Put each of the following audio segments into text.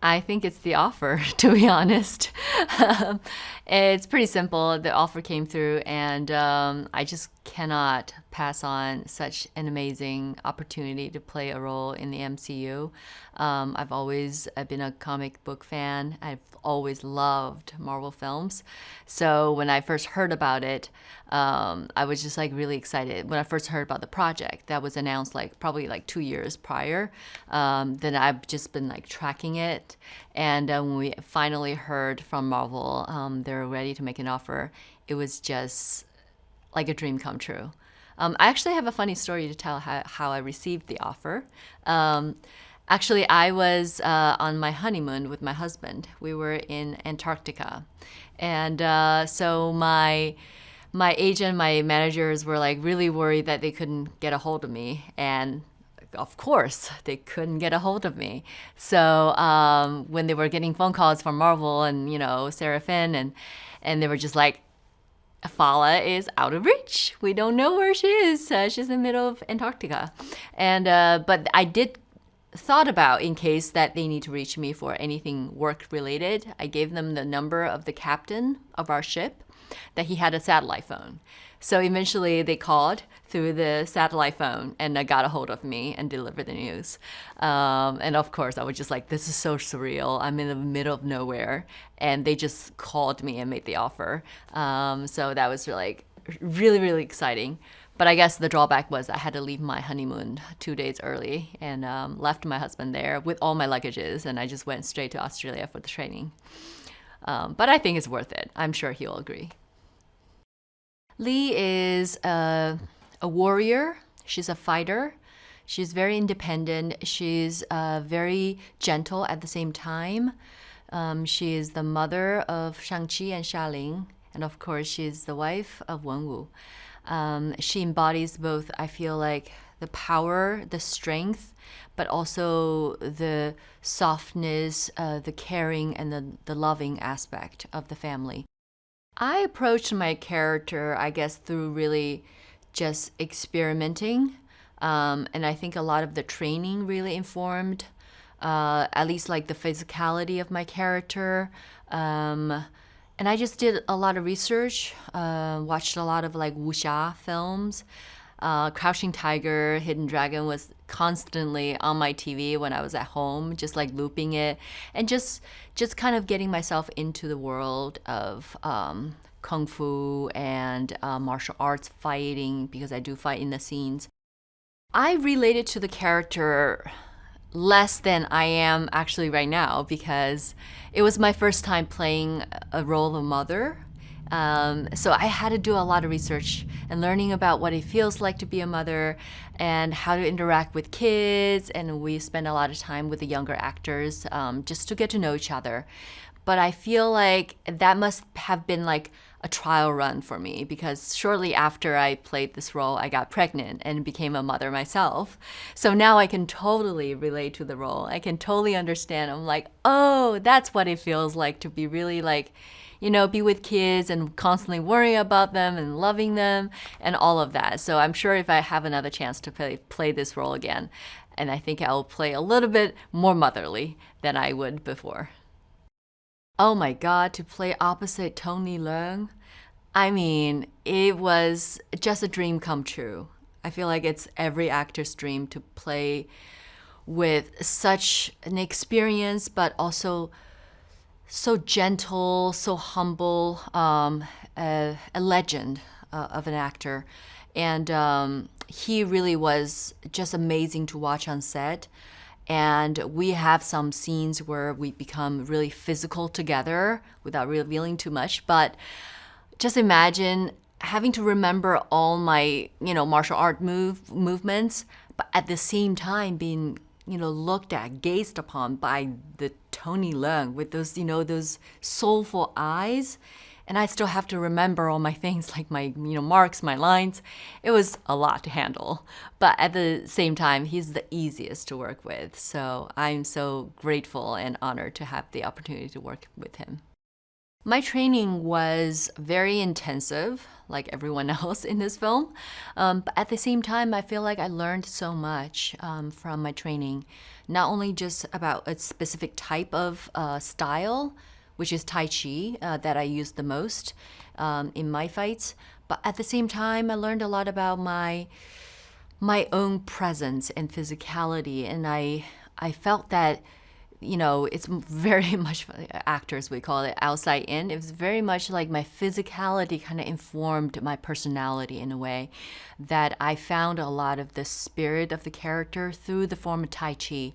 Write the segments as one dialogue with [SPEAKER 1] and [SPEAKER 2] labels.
[SPEAKER 1] I think it's the offer, to be honest. It's pretty simple. The offer came through, and I just cannot pass on such an amazing opportunity to play a role in the MCU. I've been a comic book fan. I've always loved Marvel films. So when I first heard about it, I was just like really excited. When I first heard about the project that was announced like probably like 2 years prior, then I've just been like tracking it. And when we finally heard from Marvel, they're ready to make an offer, it was just like a dream come true. I actually have a funny story to tell how I received the offer. Um, Actually, I was on my honeymoon with my husband. We were in Antarctica. And so my agent, my managers were like really worried that they couldn't get a hold of me. And of course, they couldn't get a hold of me. So when they were getting phone calls from Marvel and, Sarah Finn, and they were just like, Fala is out of reach. We don't know where she is. She's in the middle of Antarctica. And but I did thought about in case that they need to reach me for anything work related. I gave them the number of the captain of our ship, that he had a satellite phone. So eventually they called through the satellite phone and got a hold of me and delivered the news. And of course, I was just like, this is so surreal. I'm in the middle of nowhere. And they just called me and made the offer. So that was like really, really exciting. But I guess the drawback was I had to leave my honeymoon 2 days early and left my husband there with all my luggages. And I just went straight to Australia for the training. But I think it's worth it. I'm sure he'll agree. Lee is a warrior. She's a fighter. She's very independent. She's very gentle at the same time. She is the mother of Shang-Chi and Xialing. And of course, she's the wife of Wenwu. She embodies both, I feel like, the power, the strength, but also the softness, the caring, and the loving aspect of the family. I approached my character, I guess, through really just experimenting. And I think a lot of the training really informed, at least like the physicality of my character. And I just did a lot of research, watched a lot of like wuxia films. Crouching Tiger, Hidden Dragon was constantly on my TV when I was at home, just like looping it, and just kind of getting myself into the world of kung fu and martial arts fighting, because I do fight in the scenes. I related to the character less than I am actually right now, because it was my first time playing a role of mother. So I had to do a lot of research and learning about what it feels like to be a mother and how to interact with kids. And we spend a lot of time with the younger actors just to get to know each other. But I feel like that must have been like a trial run for me, because shortly after I played this role, I got pregnant and became a mother myself. So now I can totally relate to the role. I can totally understand. I'm like, oh, that's what it feels like to be really like, be with kids and constantly worrying about them and loving them and all of that. So I'm sure if I have another chance to play this role again, and I think I'll play a little bit more motherly than I would before. Oh my God, to play opposite Tony Leung. I mean, it was just a dream come true. I feel like it's every actor's dream to play with such an experience, but also so gentle, so humble, a legend of an actor. And he really was just amazing to watch on set. And we have some scenes where we become really physical together without revealing too much. But just imagine having to remember all my, martial art movements, but at the same time being, looked at, gazed upon by the Tony Leung with those, those soulful eyes. And I still have to remember all my things like my, marks, my lines. It was a lot to handle. But at the same time, he's the easiest to work with. So I'm so grateful and honored to have the opportunity to work with him. My training was very intensive, like everyone else in this film. But at the same time, I feel like I learned so much from my training, not only just about a specific type of style, which is Tai Chi, that I use the most in my fights, but at the same time, I learned a lot about my own presence and physicality, and I felt that it's very much actors, we call it outside in. It was very much like my physicality kind of informed my personality in a way that I found a lot of the spirit of the character through the form of Tai Chi.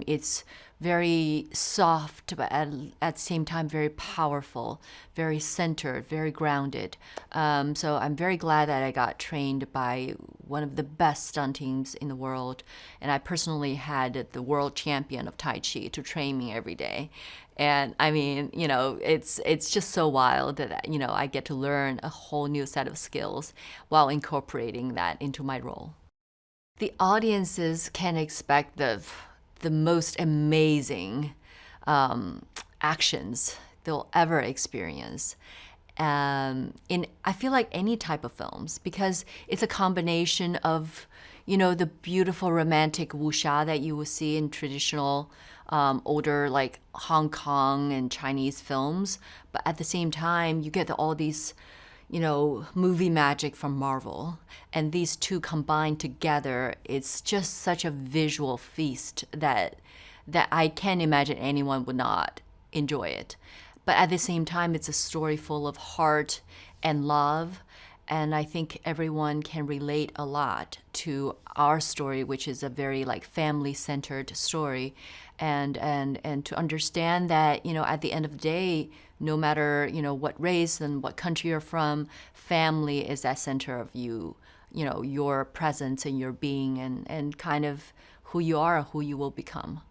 [SPEAKER 1] It's very soft, but at the same time, very powerful, very centered, very grounded. So I'm very glad that I got trained by one of the best stunt teams in the world. And I personally had the world champion of Tai Chi to train me every day. And I mean, it's just so wild that, I get to learn a whole new set of skills while incorporating that into my role. The audiences can expect the most amazing actions they'll ever experience. In I feel like any type of films, because it's a combination of the beautiful romantic wuxia that you will see in traditional older like Hong Kong and Chinese films, but at the same time you get all these movie magic from Marvel. And these two combined together, it's just such a visual feast that I can't imagine anyone would not enjoy it. But at the same time, it's a story full of heart and love. And I think everyone can relate a lot to our story, which is a very like family-centered story. And to understand that, at the end of the day, no matter, what race and what country you're from, family is at center of your presence and your being and kind of who you are, who you will become.